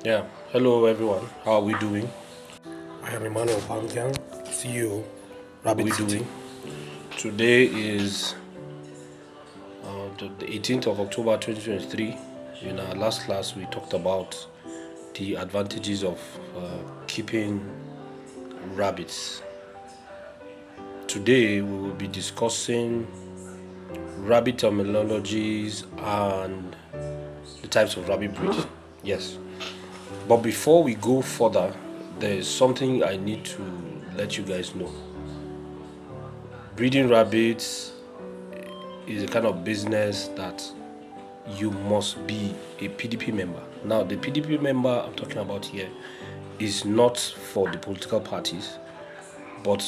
Yeah, hello everyone. How are we doing? I am Emmanuel Pamkian, CEO, Rabbit City. Doing? Today is the 18th of October 2023. In our last class, we talked about the advantages of keeping rabbits. Today, we will be discussing rabbit terminologies and the types of rabbit breed. Yes. But before we go further, there is something I need to let you guys know. Breeding rabbits is a kind of business that you must be a PDP member. Now, the PDP member I'm talking about here is not for the political parties, but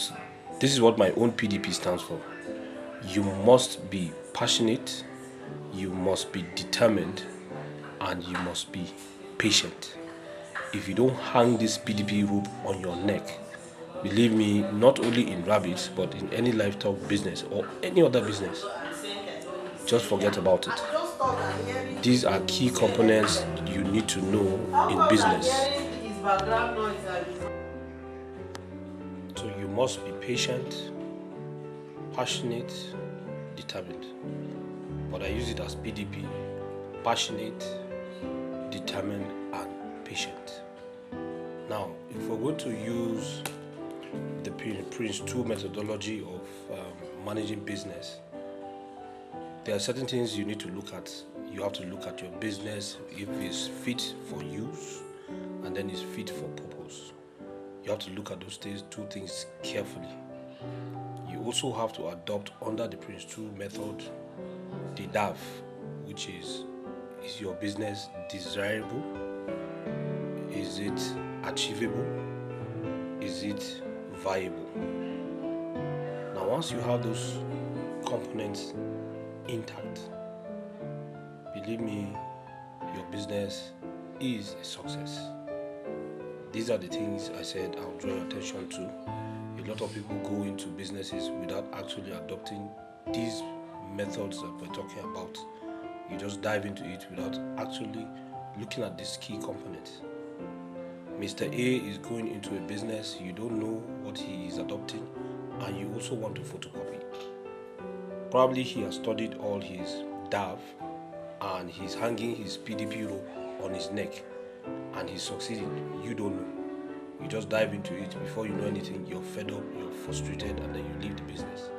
this is what my own PDP stands for. You must be passionate, you must be determined, and you must be patient. If you don't hang this PDP rope on your neck, believe me, not only in rabbits, but in any livestock business or any other business, just forget about it. These are key components you need to know in business. So you must be patient, passionate, determined. But I use it as PDP: passionate, determined, and patient. Now, if we're going to use the Prince 2 methodology of managing business, there are certain things you need to look at. You have to look at your business if it's fit for use and then it's fit for purpose. You have to look at those two things carefully. You also have to adopt under the Prince 2 method the DAV, which is your business desirable? Is it achievable? Is it viable? Now, once you have those components intact, believe me, your business is a success. These are the things I said I'll draw your attention to. A lot of people go into businesses without actually adopting these methods that we're talking about. You just dive into it without actually looking at these key components. Mr. A is going into a business, you don't know what he is adopting, and you also want to photocopy. Probably he has studied all his DAV and he's hanging his PDP rope on his neck and he's succeeding. You don't know. You just dive into it. Before you know anything, you're fed up, you're frustrated, and then you leave the business.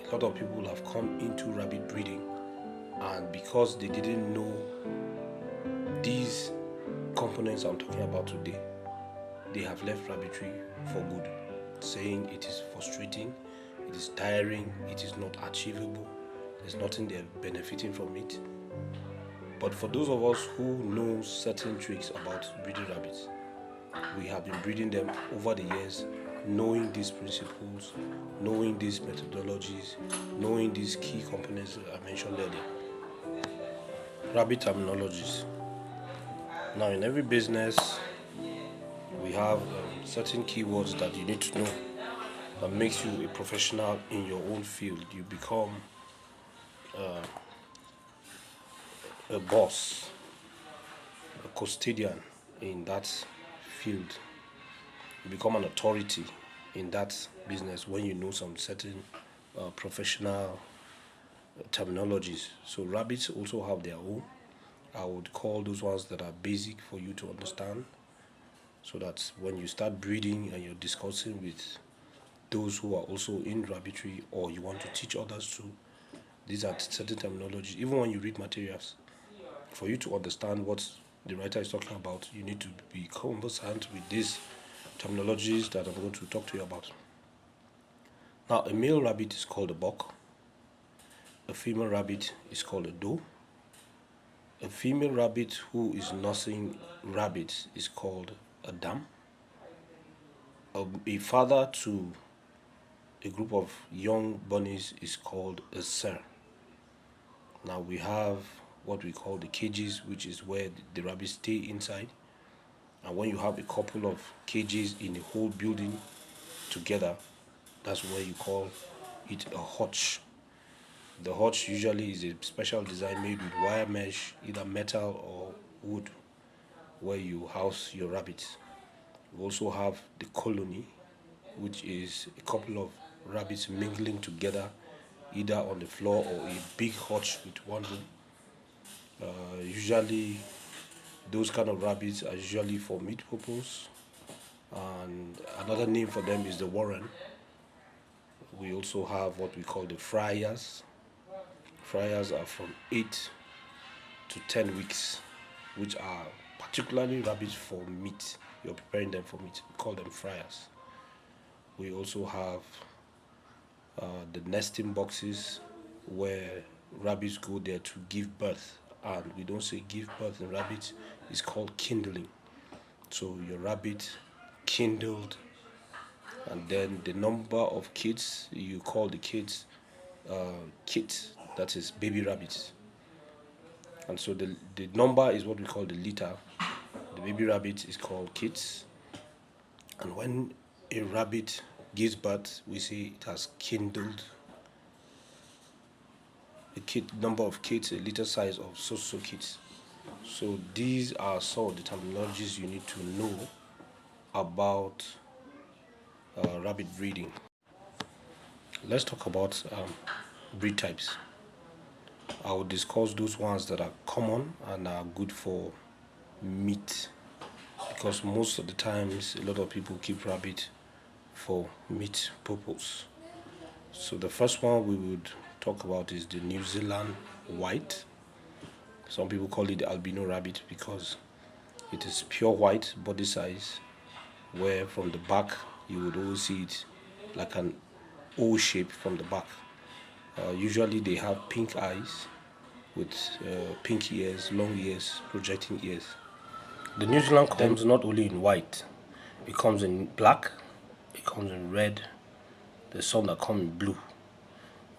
A lot of people have come into rabbit breeding, and because they didn't know these components I'm talking about today, they have left rabbitry for good, saying it is frustrating, it is tiring, it is not achievable, there's nothing they're benefiting from it. But for those of us who know certain tricks about breeding rabbits, we have been breeding them over the years, knowing these principles, knowing these methodologies, knowing these key components that I mentioned earlier. Rabbit terminologies. Now, in every business, we have certain keywords that you need to know that makes you a professional in your own field. You become a boss, a custodian in that field. You become an authority in that business when you know some certain professional terminologies. So rabbits also have their own. I would call those ones that are basic for you to understand, so that when you start breeding and you're discussing with those who are also in rabbitry or you want to teach others to, these are certain terminologies. Even when you read materials, for you to understand what the writer is talking about, you need to be conversant with these terminologies that I'm going to talk to you about. Now, a male rabbit is called a buck. A female rabbit is called a doe. A female rabbit who is nursing rabbits is called a dam. A father to a group of young bunnies is called a sir. Now we have what we call the cages, which is where the rabbits stay inside. And when you have a couple of cages in a whole building together, that's where you call it a hutch. The hutch usually is a special design made with wire mesh, either metal or wood. where you house your rabbits. We also have the colony, which is a couple of rabbits mingling together, either on the floor or a big hutch with one room. Usually, those kind of rabbits are usually for meat purpose, and another name for them is the warren. We also have what we call the fryers. Fryers are from 8 to 10 weeks, which are particularly rabbits for meat. You're preparing them for meat. We call them fryers. We also have the nesting boxes where rabbits go there to give birth. And we don't say give birth in rabbits, it's called kindling. So your rabbit kindled, and then the number of kids, you call the kids kits, that is baby rabbits. And so the number is what we call the litter. The baby rabbit is called kits. And when a rabbit gives birth, we say it has kindled a kit, number of kits, a litter size of so kits. So these are some of the terminologies you need to know about rabbit breeding. Let's talk about breed types. I will discuss those ones that are common and are good for meat, because most of the times a lot of people keep rabbit for meat purpose. So the first one we would talk about is the New Zealand white. Some people call it the albino rabbit because it is pure white body size, where from the back you would always see it like an O shape from the back. Usually they have pink eyes with pink ears, long ears, projecting ears. The New Zealand comes not only in white, it comes in black, it comes in red, there's some that come in blue.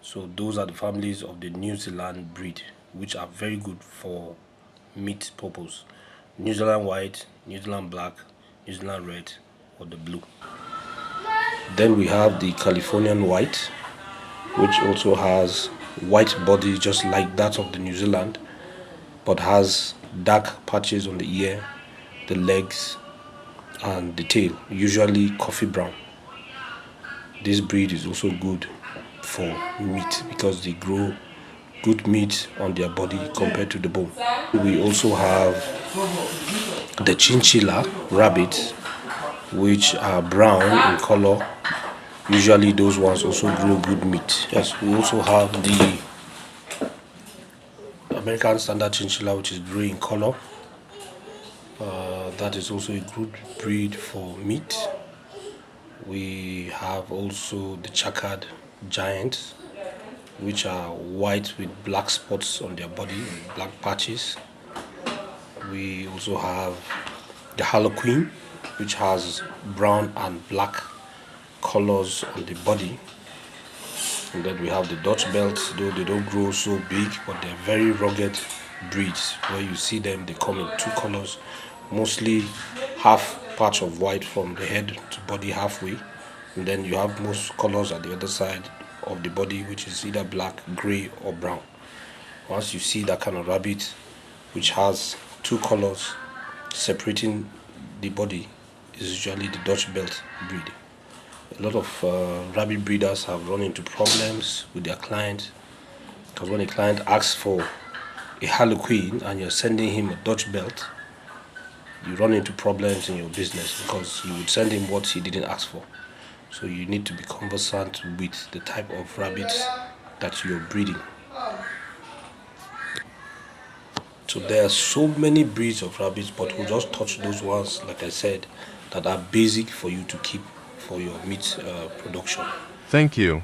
So those are the families of the New Zealand breed, which are very good for meat purpose. New Zealand white, New Zealand black, New Zealand red, or the blue. Then we have the Californian white, which also has white body just like that of the New Zealand, but has dark patches on the ear, the legs, and the tail, usually coffee brown. This breed is also good for meat because they grow good meat on their body compared to the bone. We also have the chinchilla rabbits, which are brown in color. Usually those ones also grow good meat. Yes, we also have the American standard chinchilla, which is gray in color. That is also a good breed for meat. We have also the checkered giants, which are white with black spots on their body, black patches. We also have the harlequin, which has brown and black colors on the body. And then we have the Dutch belts, though they don't grow so big, but they're very rugged breeds. Where you see them, they come in two colors, mostly half patch of white from the head to body halfway. And then you have most colors at the other side of the body, which is either black, gray, or brown. Once you see that kind of rabbit, which has two colors separating the body, is usually the Dutch belt breed. A lot of rabbit breeders have run into problems with their clients, because when a client asks for a harlequin and you're sending him a Dutch belt, you run into problems in your business because you would send him what he didn't ask for. So you need to be conversant with the type of rabbits that you're breeding. So there are so many breeds of rabbits, but we'll just touch those ones, like I said, that are basic for you to keep for your meat production. Thank you.